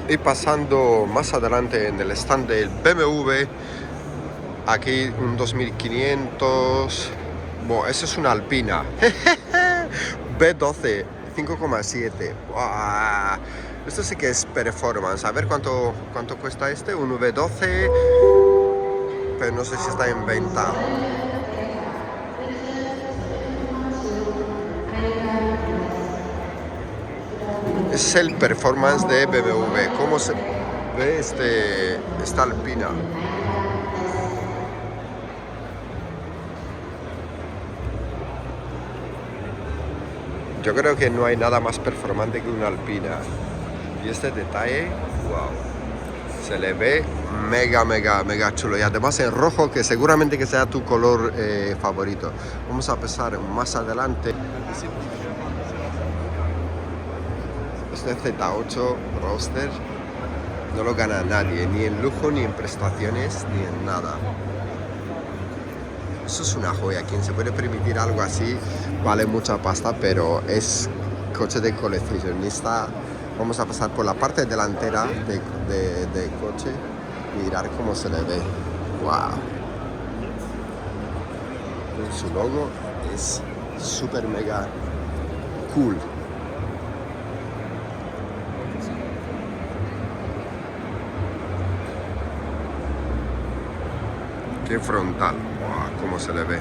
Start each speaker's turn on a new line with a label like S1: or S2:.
S1: Y pasando más adelante en el stand del BMW, aquí un 2500. Bueno, eso es una Alpina. B12, 5,7. ¡Buah! Esto sí que es performance. A ver cuánto cuesta este. Un V12, pero no sé si está en venta. Es el performance de BMW. ¿Cómo se ve esta Alpina? Yo creo que no hay nada más performante que una Alpina. Y este detalle, wow, se le ve mega chulo. Y además en rojo, que seguramente que sea tu color favorito. Vamos a pasar más adelante. Este Z8 Roadster no lo gana nadie, ni en lujo, ni en prestaciones, ni en nada. Eso es una joya. Quien se puede permitir algo así vale mucha pasta, pero es coche de coleccionista. Vamos a pasar por la parte delantera de coche y mirar cómo se le ve. Wow. Su logo es súper mega cool. Qué frontal. Wow, cómo se le ve.